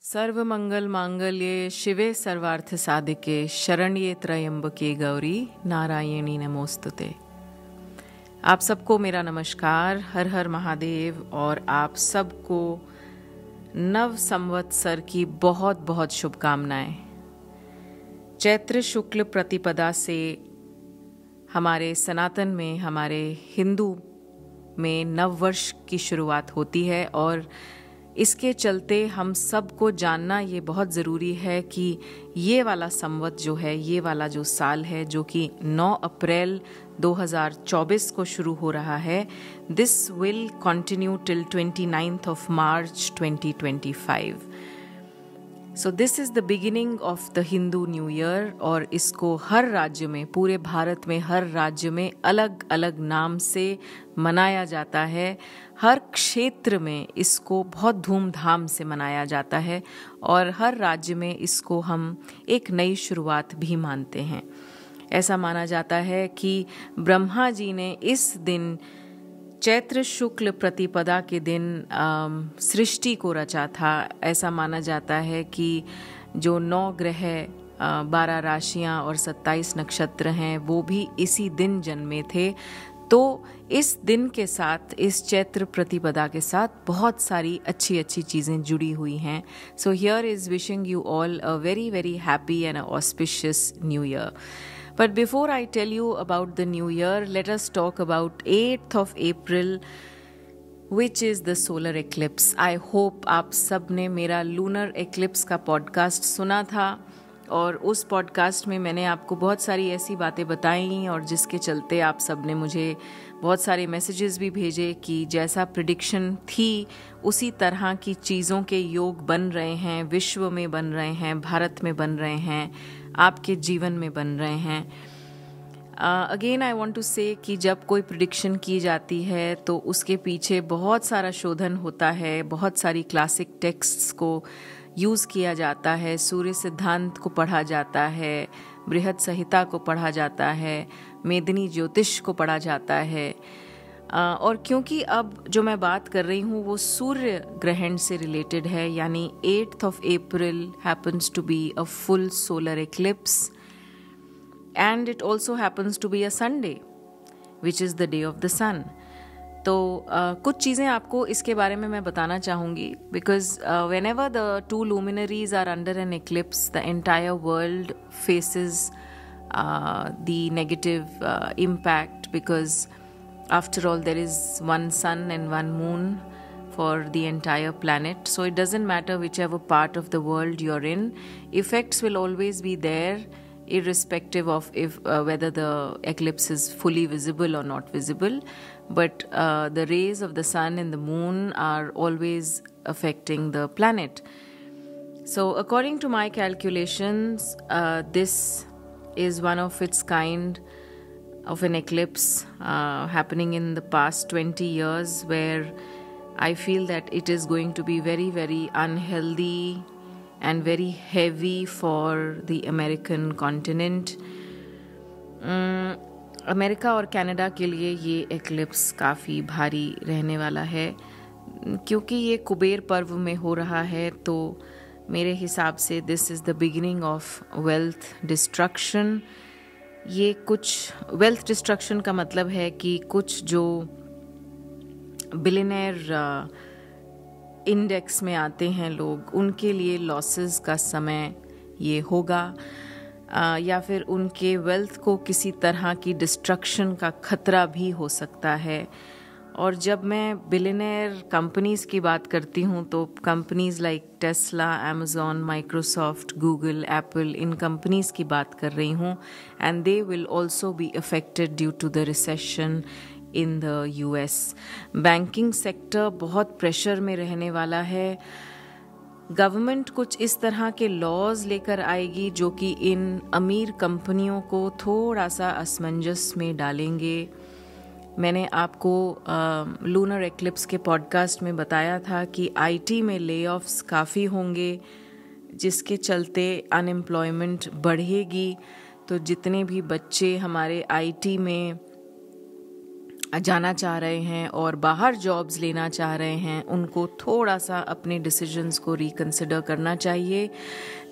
सर्वमंगल मांगल्ये शिवे सर्वार्थ साधिके शरण्ये त्र्यंबके गौरी नारायणी नमोस्तुते। आप सबको मेरा नमस्कार, हर हर महादेव। और आप सबको नव संवत्सर की बहुत बहुत शुभकामनाएं। चैत्र शुक्ल प्रतिपदा से हमारे सनातन में, हमारे हिंदू में नव वर्ष की शुरुआत होती है और इसके चलते हम सबको जानना ये बहुत ज़रूरी है कि ये वाला संवत जो है, ये वाला जो साल है जो कि 9 अप्रैल 2024 को शुरू हो रहा है, this will continue till 29th of March 2025। So this is the beginning of the Hindu new year. और इसको हर राज्य में, पूरे भारत में हर राज्य में अलग अलग नाम से मनाया जाता है। हर क्षेत्र में इसको बहुत धूमधाम से मनाया जाता है और हर राज्य में इसको हम एक नई शुरुआत भी मानते हैं। ऐसा माना जाता है कि ब्रह्मा जी ने इस दिन, चैत्र शुक्ल प्रतिपदा के दिन सृष्टि को रचा था। ऐसा माना जाता है कि जो 9 ग्रह, 12 राशियां और 27 नक्षत्र हैं, वो भी इसी दिन जन्मे थे। तो इस दिन के साथ, इस चैत्र प्रतिपदा के साथ बहुत सारी अच्छी अच्छी चीज़ें जुड़ी हुई हैं। So here is wishing you all a very very happy and auspicious new year. But before I tell you about the new year, let us talk about 8th of April, which is the solar eclipse. I hope आप सब ने मेरा lunar eclipse का podcast सुना था और उस podcast में मैंने आपको बहुत सारी ऐसी बातें बताई और जिसके चलते आप सब ने मुझे बहुत सारे मैसेजेस भी भेजे कि जैसा प्रिडिक्शन थी उसी तरह की चीज़ों के योग बन रहे हैं, विश्व में बन रहे हैं, भारत में बन रहे हैं, आपके जीवन में बन रहे हैं। अगेन आई वांट टू से कि जब कोई प्रिडिक्शन की जाती है तो उसके पीछे बहुत सारा शोधन होता है, बहुत सारी क्लासिक टेक्स्ट्स को यूज़ किया जाता है, सूर्य सिद्धांत को पढ़ा जाता है, बृहद संहिता को पढ़ा जाता है, मेदिनी ज्योतिष को पढ़ा जाता है। और क्योंकि अब जो मैं बात कर रही हूँ वो सूर्य ग्रहण से रिलेटेड है, यानी 8th of April happens to be a full solar eclipse and it also happens to be a Sunday which is the day of the sun। तो कुछ चीज़ें आपको इसके बारे में मैं बताना चाहूँगी because whenever the two luminaries are under an eclipse, the entire world faces the negative impact because after all, there is one sun and one moon for the entire planet. So it doesn't matter whichever part of the world you're in. Effects will always be there, irrespective of if whether the eclipse is fully visible or not visible. But the rays of the sun and the moon are always affecting the planet. So according to my calculations, this is one of its kind of an eclipse happening in the past 20 years where I feel that it is going to be very, very unhealthy and very heavy for the American continent. America और Canada के लिए ये eclipse काफ़ी भारी रहने वाला है क्योंकि ये कुबेर पर्व में हो रहा है। तो मेरे हिसाब से this is the beginning of wealth destruction. ये कुछ वेल्थ डिस्ट्रक्शन का मतलब है कि कुछ जो बिलियनेयर इंडेक्स में आते हैं लोग, उनके लिए लॉसेस का समय ये होगा या फिर उनके वेल्थ को किसी तरह की डिस्ट्रक्शन का खतरा भी हो सकता है। और जब मैं बिलियनेयर कंपनीज़ की बात करती हूँ तो companies like Tesla, Amazon, Microsoft, Google, Apple, इन कंपनीज़ की बात कर रही हूँ। And they will also be affected due to the recession in the US. Banking sector बहुत प्रेशर में रहने वाला है। गवर्नमेंट कुछ इस तरह के लॉज लेकर आएगी जो कि इन अमीर कंपनियों को थोड़ा सा असमंजस में डालेंगे। मैंने आपको लूनर एक्लिप्स के पॉडकास्ट में बताया था कि आईटी में लेऑफ्स काफ़ी होंगे जिसके चलते अनएम्प्लॉयमेंट बढ़ेगी। तो जितने भी बच्चे हमारे आईटी में जाना चाह रहे हैं और बाहर जॉब्स लेना चाह रहे हैं, उनको थोड़ा सा अपने डिसीजंस को रिकंसिडर करना चाहिए।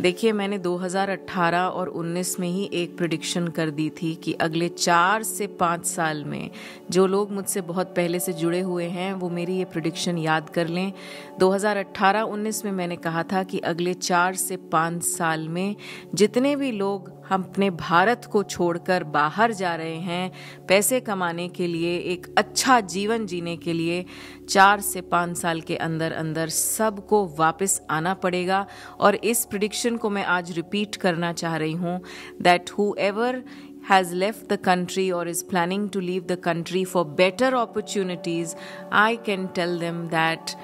देखिए, मैंने 2018 और 19 में ही एक प्रेडिक्शन कर दी थी कि अगले 4 से 5 साल में, जो लोग मुझसे बहुत पहले से जुड़े हुए हैं वो मेरी ये प्रेडिक्शन याद कर लें। 2018-19 में मैंने कहा था कि अगले 4 से 5 साल में जितने भी लोग हम अपने भारत को छोड़कर बाहर जा रहे हैं पैसे कमाने के लिए, एक अच्छा जीवन जीने के लिए, 4 से 5 साल के अंदर अंदर सबको वापस आना पड़ेगा। और इस प्रेडिक्शन को मैं आज रिपीट करना चाह रही हूँ, that whoever has left the country or is planning to leave the country for better opportunities, I can tell them that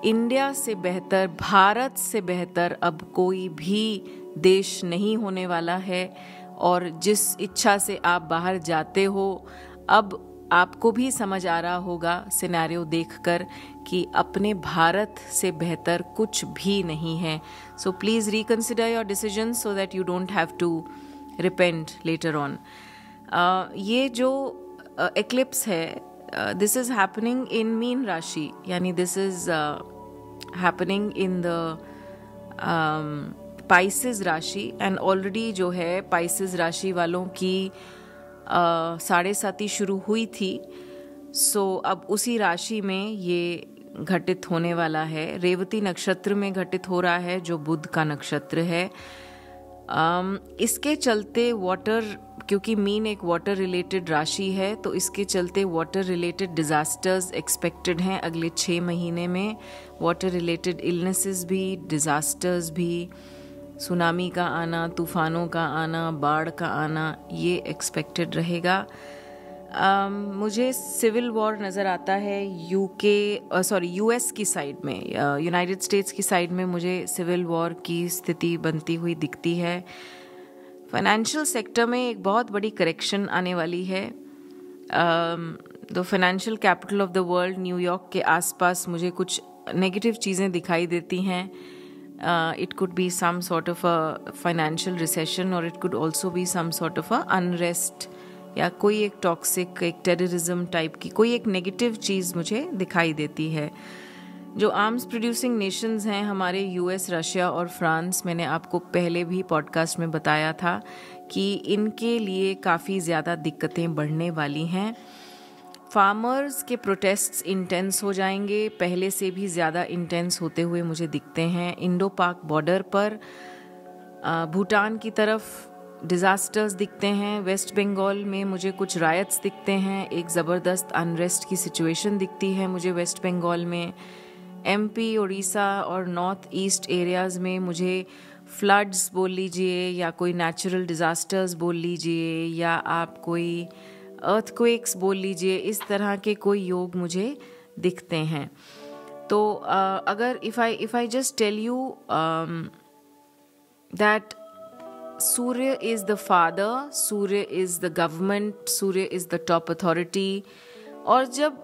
India से बेहतर, भारत से बेहतर अब कोई भी देश नहीं होने वाला है। और जिस इच्छा से आप बाहर जाते हो, अब आपको भी समझ आ रहा होगा सिनेरियो देखकर कि अपने भारत से बेहतर कुछ भी नहीं है। So please reconsider your decision so that you don't have to repent later on. ये जो एक्लिप्स है, दिस इज़ हैपनिंग इन मीन राशि, यानी this is happening in the Pisces राशि। एंड ऑलरेडी जो है पाइसेस राशि वालों की 7.5 शुरू हुई थी। सो अब उसी राशि में ये घटित होने वाला है। रेवती नक्षत्र में घटित हो रहा है, जो बुध का नक्षत्र है। इसके चलते वाटर, क्योंकि मीन एक वाटर रिलेटेड राशि है, तो इसके चलते वाटर रिलेटेड डिज़ास्टर्स एक्सपेक्टेड हैं अगले 6 महीने में। वाटर रिलेटेड इलनेसेस भी, डिज़ास्टर्स भी, सुनामी का आना, तूफानों का आना, बाढ़ का आना, ये एक्सपेक्टेड रहेगा। मुझे सिविल वॉर नज़र आता है यूएस की साइड में, यूनाइटेड स्टेट्स की साइड में मुझे सिविल वॉर की स्थिति बनती हुई दिखती है। फाइनेंशियल सेक्टर में एक बहुत बड़ी करेक्शन आने वाली है। The financial capital of the world, New York के आसपास मुझे कुछ नेगेटिव चीज़ें दिखाई देती हैं। It could be some sort of a financial recession, और it could also be some sort of a unrest, या कोई एक टॉक्सिक, एक टेररिज्म टाइप की कोई एक नेगेटिव चीज़ मुझे दिखाई देती है। जो आर्म्स प्रोड्यूसिंग नेशंस हैं हमारे, यूएस, रशिया और फ्रांस, मैंने आपको पहले भी पॉडकास्ट में बताया था कि इनके लिए काफ़ी ज़्यादा दिक्कतें बढ़ने वाली हैं। फार्मर्स के प्रोटेस्ट्स इंटेंस हो जाएंगे, पहले से भी ज़्यादा इंटेंस होते हुए मुझे दिखते हैं। इंडो पाक बॉर्डर पर भूटान की तरफ डिज़ास्टर्स दिखते हैं। वेस्ट बंगाल में मुझे कुछ रायट्स दिखते हैं, एक ज़बरदस्त अनरेस्ट की सिचुएशन दिखती है मुझे वेस्ट बंगाल में। एमपी, उड़ीसा और नॉर्थ ईस्ट एरियाज़ में मुझे फ्लड्स बोल लीजिए, या कोई नेचुरल डिज़ास्टर्स बोल लीजिए, या आप कोई अर्थक्वेक्स बोल लीजिए, इस तरह के कोई योग मुझे दिखते हैं। तो अगर if I just tell you that सूर्य इज़ द फादर, सूर्य इज़ द गवर्नमेंट, सूर्य इज़ द टॉप अथॉरिटी, और जब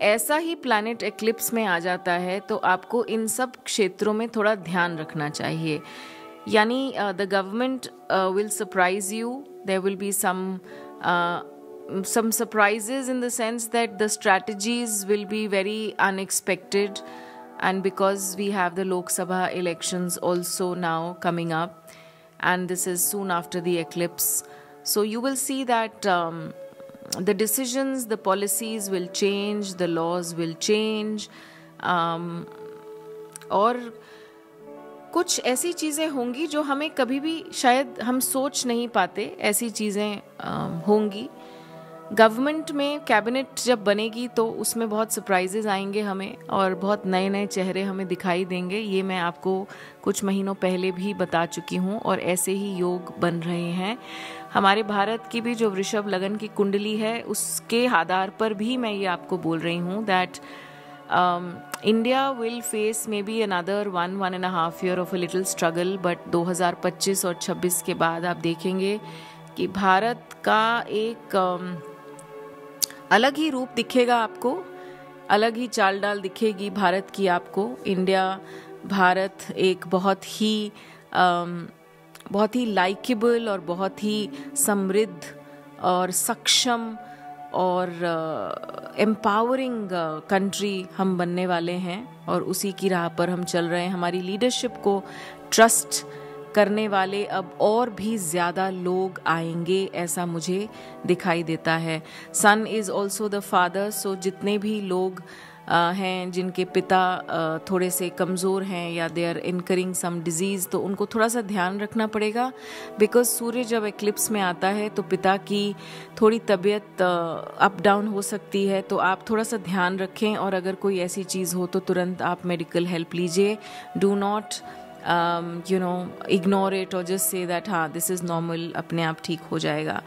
ऐसा ही प्लैनेट एक्लिप्स में आ जाता है तो आपको इन सब क्षेत्रों में थोड़ा ध्यान रखना चाहिए। यानी the government will surprise you, there will be some surprises in the sense that the strategies will be very unexpected, and because we have the Lok Sabha elections also now coming up, and this is soon after the eclipse, so you will see that the decisions, the policies will change, the laws will change, और कुछ ऐसी चीज़ें होंगी जो हमें कभी भी शायद हम सोच नहीं पाते, ऐसी चीज़ें होंगी। गवर्नमेंट में कैबिनेट जब बनेगी तो उसमें बहुत सरप्राइजेज आएंगे हमें, और बहुत नए नए चेहरे हमें दिखाई देंगे। ये मैं आपको कुछ महीनों पहले भी बता चुकी हूँ, और ऐसे ही योग बन रहे हैं। हमारे भारत की भी जो वृषभ लगन की कुंडली है, उसके आधार पर भी मैं ये आपको बोल रही हूँ that India will face may be another 1.5 year of a little struggle, but 2025 और 26 के बाद आप देखेंगे कि भारत का एक अलग ही रूप दिखेगा आपको, अलग ही चाल डाल दिखेगी भारत की आपको। भारत एक बहुत ही लाइकेबल और बहुत ही समृद्ध और सक्षम और एम्पावरिंग कंट्री हम बनने वाले हैं और उसी की राह पर हम चल रहे हैं। हमारी लीडरशिप को ट्रस्ट करने वाले अब और भी ज़्यादा लोग आएंगे, ऐसा मुझे दिखाई देता है। सन इज़ ऑल्सो द फादर, सो जितने भी लोग हैं जिनके पिता थोड़े से कमज़ोर हैं या they are incurring some disease, तो उनको थोड़ा सा ध्यान रखना पड़ेगा, बिकॉज सूर्य जब एक्लिप्स में आता है तो पिता की थोड़ी तबीयत अप डाउन हो सकती है, तो आप थोड़ा सा ध्यान रखें और अगर कोई ऐसी चीज़ हो तो तुरंत आप मेडिकल हेल्प लीजिए। डू नॉट इग्नोर इट और जस्ट से दैट हाँ दिस इज़ नॉर्मल, अपने आप ठीक हो जाएगा।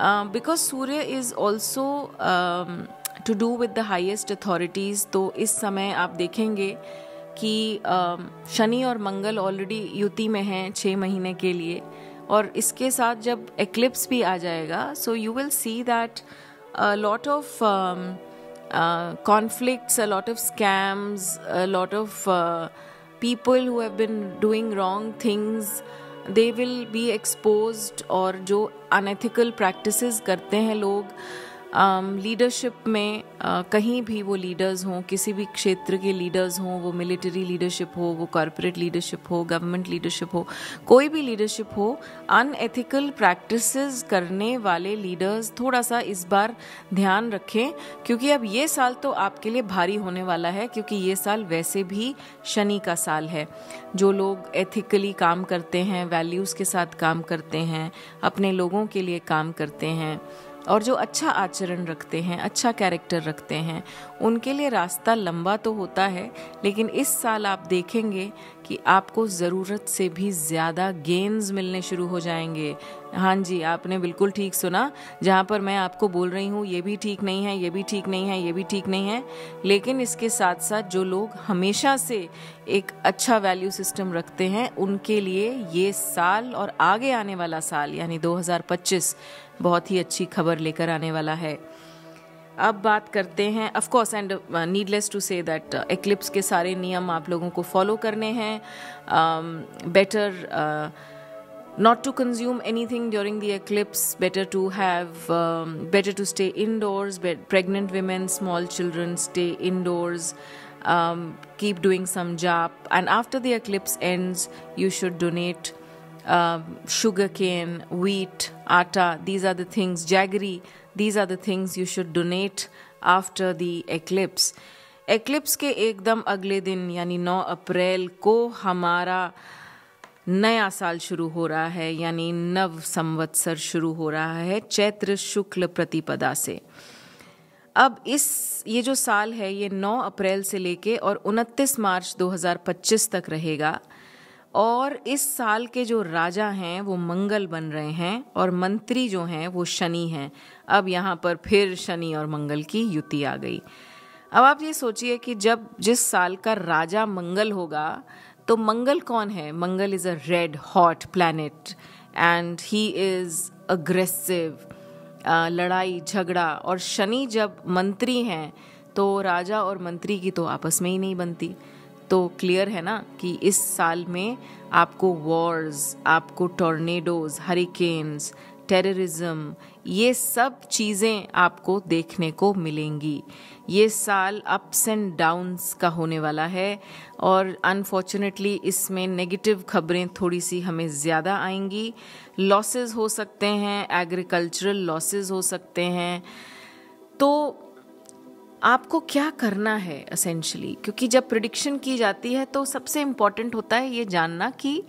बिकॉज सूर्य is also to do with the highest authorities, तो इस समय आप देखेंगे कि शनि और मंगल ऑलरेडी युति में हैं 6 महीने के लिए, और इसके साथ जब एक्लिप्स भी आ जाएगा, so you will see that lot of conflicts, a lot of scams, a lot of people who have been doing wrong things, they will be exposed। और जो unethical practices करते हैं लोग लीडरशिप में, कहीं भी वो लीडर्स हों, किसी भी क्षेत्र के लीडर्स हों, वो मिलिट्री लीडरशिप हो, वो कॉरपोरेट लीडरशिप हो, गवर्नमेंट लीडरशिप हो, कोई भी लीडरशिप हो, अनएथिकल प्रैक्टिसेस करने वाले लीडर्स थोड़ा सा इस बार ध्यान रखें, क्योंकि अब ये साल तो आपके लिए भारी होने वाला है, क्योंकि ये साल वैसे भी शनि का साल है। जो लोग एथिकली काम करते हैं, वैल्यूज़ के साथ काम करते हैं, अपने लोगों के लिए काम करते हैं और जो अच्छा आचरण रखते हैं, अच्छा कैरेक्टर रखते हैं, उनके लिए रास्ता लंबा तो होता है, लेकिन इस साल आप देखेंगे कि आपको ज़रूरत से भी ज़्यादा गेन्स मिलने शुरू हो जाएंगे। हाँ जी, आपने बिल्कुल ठीक सुना। जहाँ पर मैं आपको बोल रही हूँ ये भी ठीक नहीं है, ये भी ठीक नहीं है, ये भी ठीक नहीं है, लेकिन इसके साथ साथ जो लोग हमेशा से एक अच्छा वैल्यू सिस्टम रखते हैं, उनके लिए ये साल और आगे आने वाला साल यानी 2025 बहुत ही अच्छी खबर लेकर आने वाला है। अब बात करते हैं, of course and needless to say that eclipse के सारे नियम आप लोगों को फॉलो करने हैं। Better not to consume anything during the eclipse, better to stay indoors, pregnant women, small children stay indoors, keep doing some jap, and after the eclipse ends you should donate sugarcane, wheat, atta, these are the things, jaggery, these are the things you should donate after the eclipse। Eclipse के एकदम अगले दिन यानी 9 अप्रैल को हमारा नया साल शुरू हो रहा है, यानी नव संवत्सर शुरू हो रहा है चैत्र शुक्ल प्रतिपदा से। अब ये जो साल है ये 9 अप्रैल से लेके और 29 मार्च 2025 तक रहेगा, और इस साल के जो राजा हैं वो मंगल बन रहे हैं और मंत्री जो हैं वो शनि हैं। अब यहाँ पर फिर शनि और मंगल की युति आ गई। अब आप ये सोचिए कि जब जिस साल का राजा मंगल होगा, तो मंगल कौन है? Mangal is a red hot planet and he is aggressive, लड़ाई झगड़ा। और शनि जब मंत्री हैं तो राजा और मंत्री की तो आपस में ही नहीं बनती। तो क्लियर है ना कि इस साल में आपको वॉर्स, आपको टॉर्नेडोज, हरिकेन्स, टेररिज्म, ये सब चीज़ें आपको देखने को मिलेंगी। ये साल अप्स एंड डाउन्स का होने वाला है और अनफॉर्चुनेटली इसमें नेगेटिव खबरें थोड़ी सी हमें ज़्यादा आएंगी। लॉसेस हो सकते हैं, एग्रीकल्चरल लॉसेस हो सकते हैं। तो आपको क्या करना है एसेंशली, क्योंकि जब प्रिडिक्शन की जाती है तो सबसे इम्पॉर्टेंट होता है ये जानना कि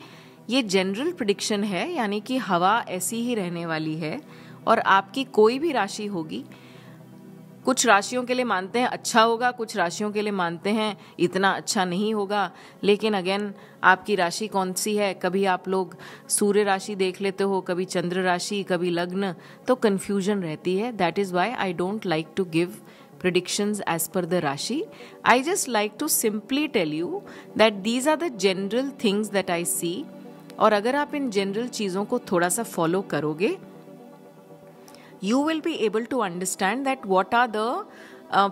ये जनरल प्रिडिक्शन है, यानी कि हवा ऐसी ही रहने वाली है और आपकी कोई भी राशि होगी। कुछ राशियों के लिए मानते हैं अच्छा होगा, कुछ राशियों के लिए मानते हैं इतना अच्छा नहीं होगा। लेकिन अगेन आपकी राशि कौन सी है? कभी आप लोग सूर्य राशि देख लेते हो, कभी चंद्र राशि, कभी लग्न, तो कन्फ्यूजन रहती है। That is why I don't like to give predictions as per the Rashi. I just like to simply tell you that these are the general things that I see. और अगर आप इन जनरल चीज़ों को थोड़ा सा follow करोगे, you will be able to understand that what are the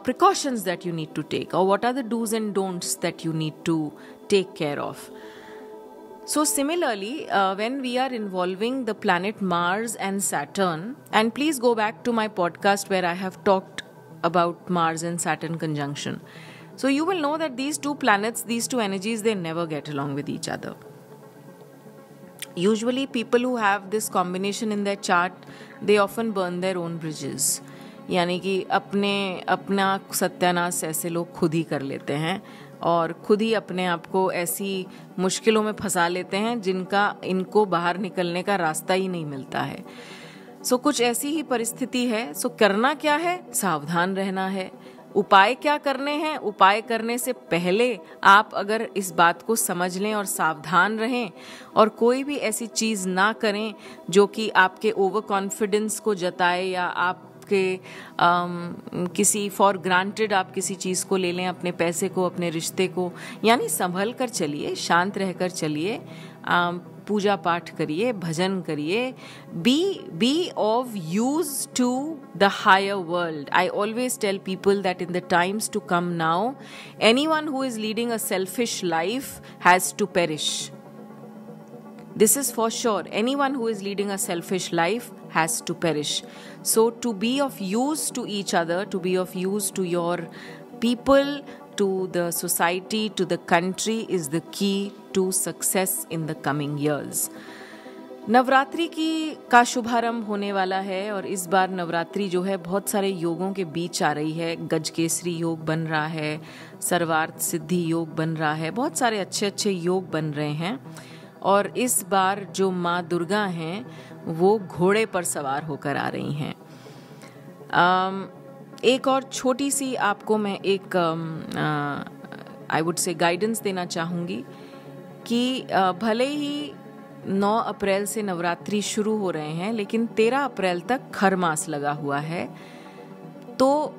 precautions that you need to take or what are the do's and don'ts that you need to take care of. So similarly, when we are involving the planet Mars and Saturn, and please go back to my podcast where I have talked about Mars and Saturn conjunction. So you will know that these two planets, these two energies, they never get along with each other. Usually people who have this combination in their chart, they often burn their own bridges. यानी कि अपना सत्यानाश ऐसे लोग खुद ही कर लेते हैं और खुद ही अपने आप को ऐसी मुश्किलों में फंसा लेते हैं जिनका इनको बाहर निकलने का रास्ता ही नहीं मिलता है. सो कुछ ऐसी ही परिस्थिति है. सो करना क्या है? सावधान रहना है. उपाय क्या करने हैं? उपाय करने से पहले आप अगर इस बात को समझ लें और सावधान रहें और कोई भी ऐसी चीज़ ना करें जो कि आपके ओवर कॉन्फिडेंस को जताए या आप किसी फॉर ग्रांटेड आप किसी चीज़ को ले लें, अपने पैसे को, अपने रिश्ते को. यानी संभल कर चलिए, शांत रहकर चलिए, पूजा पाठ करिए, भजन करिए. Be of use to the higher world. I always tell people that in the times to come now anyone who is leading a selfish life has to perish. This is for sure. Anyone who is leading a selfish life has to perish. So to be of use to each other, to be of use to your people, to the society, to the country is the key to success in the coming years. Navratri का शुभारंभ होने वाला है और इस बार नवरात्रि जो है बहुत सारे योगों के बीच आ रही है. गजकेसरी योग बन रहा है, सर्वार्थ सिद्धि योग बन रहा है, बहुत सारे अच्छे अच्छे योग बन रहे हैं. और इस बार जो माँ दुर्गा हैं वो घोड़े पर सवार होकर आ रही हैं. एक और छोटी सी आपको मैं एक आई वुड से गाइडेंस देना चाहूँगी कि भले ही 9 अप्रैल से नवरात्रि शुरू हो रहे हैं लेकिन 13 अप्रैल तक खरमास लगा हुआ है. तो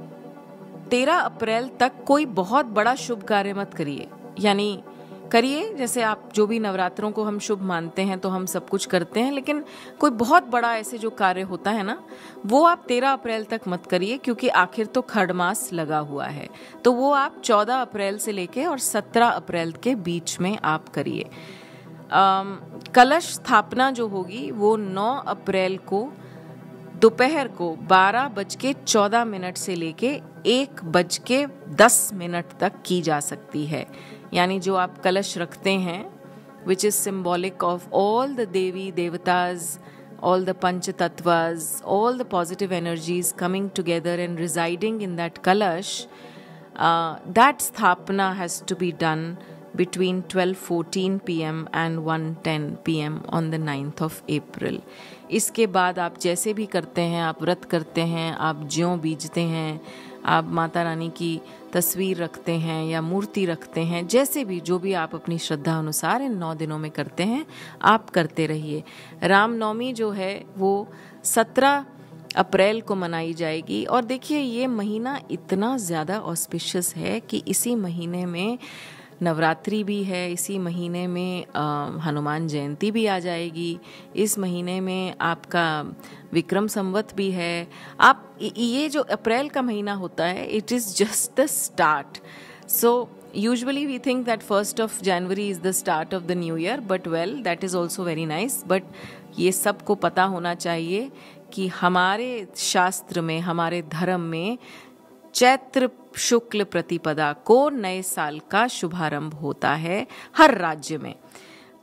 13 अप्रैल तक कोई बहुत बड़ा शुभ कार्य मत करिए. यानी करिए जैसे आप जो भी नवरात्रों को हम शुभ मानते हैं तो हम सब कुछ करते हैं, लेकिन कोई बहुत बड़ा ऐसे जो कार्य होता है ना वो आप 13 अप्रैल तक मत करिए क्योंकि आखिर तो खरमास लगा हुआ है. तो वो आप 14 अप्रैल से लेके और 17 अप्रैल के बीच में आप करिए. कलश स्थापना जो होगी वो 9 अप्रैल को दोपहर को 12:14 से लेके 1:10 तक की जा सकती है. यानी जो आप कलश रखते हैं which is symbolic of all the Devi देवताज, all the panchatatvas, all the positive energies coming together and residing in that kalash, that sthapana has to be done between 12:14 p.m. and 1:10 p.m. on the 9th of April. इसके बाद आप जैसे भी करते हैं, आप व्रत करते हैं, आप ज्यों बीजते हैं, आप माता रानी की तस्वीर रखते हैं या मूर्ति रखते हैं, जैसे भी जो भी आप अपनी श्रद्धा अनुसार इन 9 दिनों में करते हैं आप करते रहिए. रामनवमी जो है वो 17 अप्रैल को मनाई जाएगी. और देखिए ये महीना इतना ज़्यादा ऑस्पिशियस है कि इसी महीने में नवरात्रि भी है, इसी महीने में हनुमान जयंती भी आ जाएगी, इस महीने में आपका विक्रम संवत भी है. आप ये जो अप्रैल का महीना होता है it is just the start. So usually we think that 1st of January is the start of the new year, but well that is also very nice. But ये सबको पता होना चाहिए कि हमारे शास्त्र में, हमारे धर्म में चैत्र शुक्ल प्रतिपदा को नए साल का शुभारंभ होता है हर राज्य में.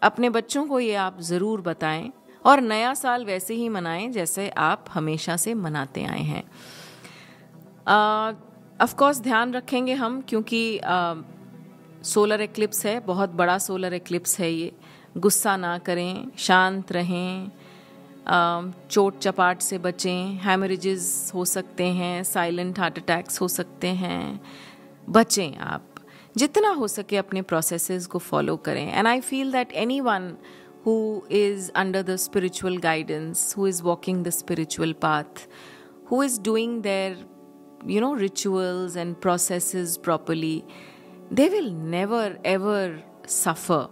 अपने बच्चों को ये आप ज़रूर बताएं और नया साल वैसे ही मनाएं जैसे आप हमेशा से मनाते आए हैं. ऑफ कोर्स ध्यान रखेंगे हम क्योंकि सोलर एक्लिप्स है, बहुत बड़ा सोलर एक्लिप्स है ये. गुस्सा ना करें, शांत रहें, चोट चपाट से बचें, हैमरेजेस हो सकते हैं, साइलेंट हार्ट अटैक्स हो सकते हैं, बचें. आप जितना हो सके अपने प्रोसेसेस को फॉलो करें. And I feel that anyone who is under the spiritual guidance, who is walking the spiritual path, who is doing their, rituals and processes properly, they will never ever suffer.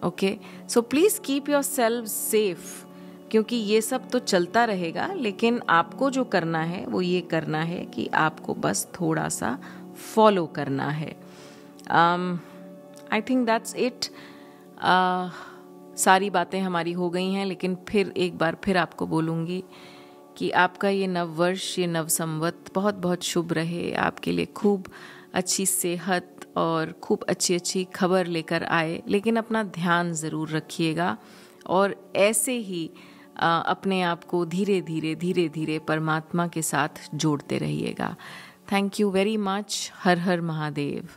Okay? So please keep yourselves safe. क्योंकि ये सब तो चलता रहेगा, लेकिन आपको जो करना है वो ये करना है कि आपको बस थोड़ा सा फॉलो करना है. I think that's it. सारी बातें हमारी हो गई हैं, लेकिन फिर एक बार फिर आपको बोलूँगी कि आपका ये नव वर्ष, ये नव संवत बहुत बहुत शुभ रहे। आपके लिए खूब अच्छी सेहत और खूब अच्छी अच्छी खबर लेकर आए, लेकिन अपना ध्यान ज़रूर रखिएगा और ऐसे ही अपने आप को धीरे धीरे परमात्मा के साथ जोड़ते रहिएगा। Thank you very much. Her her Mahadev.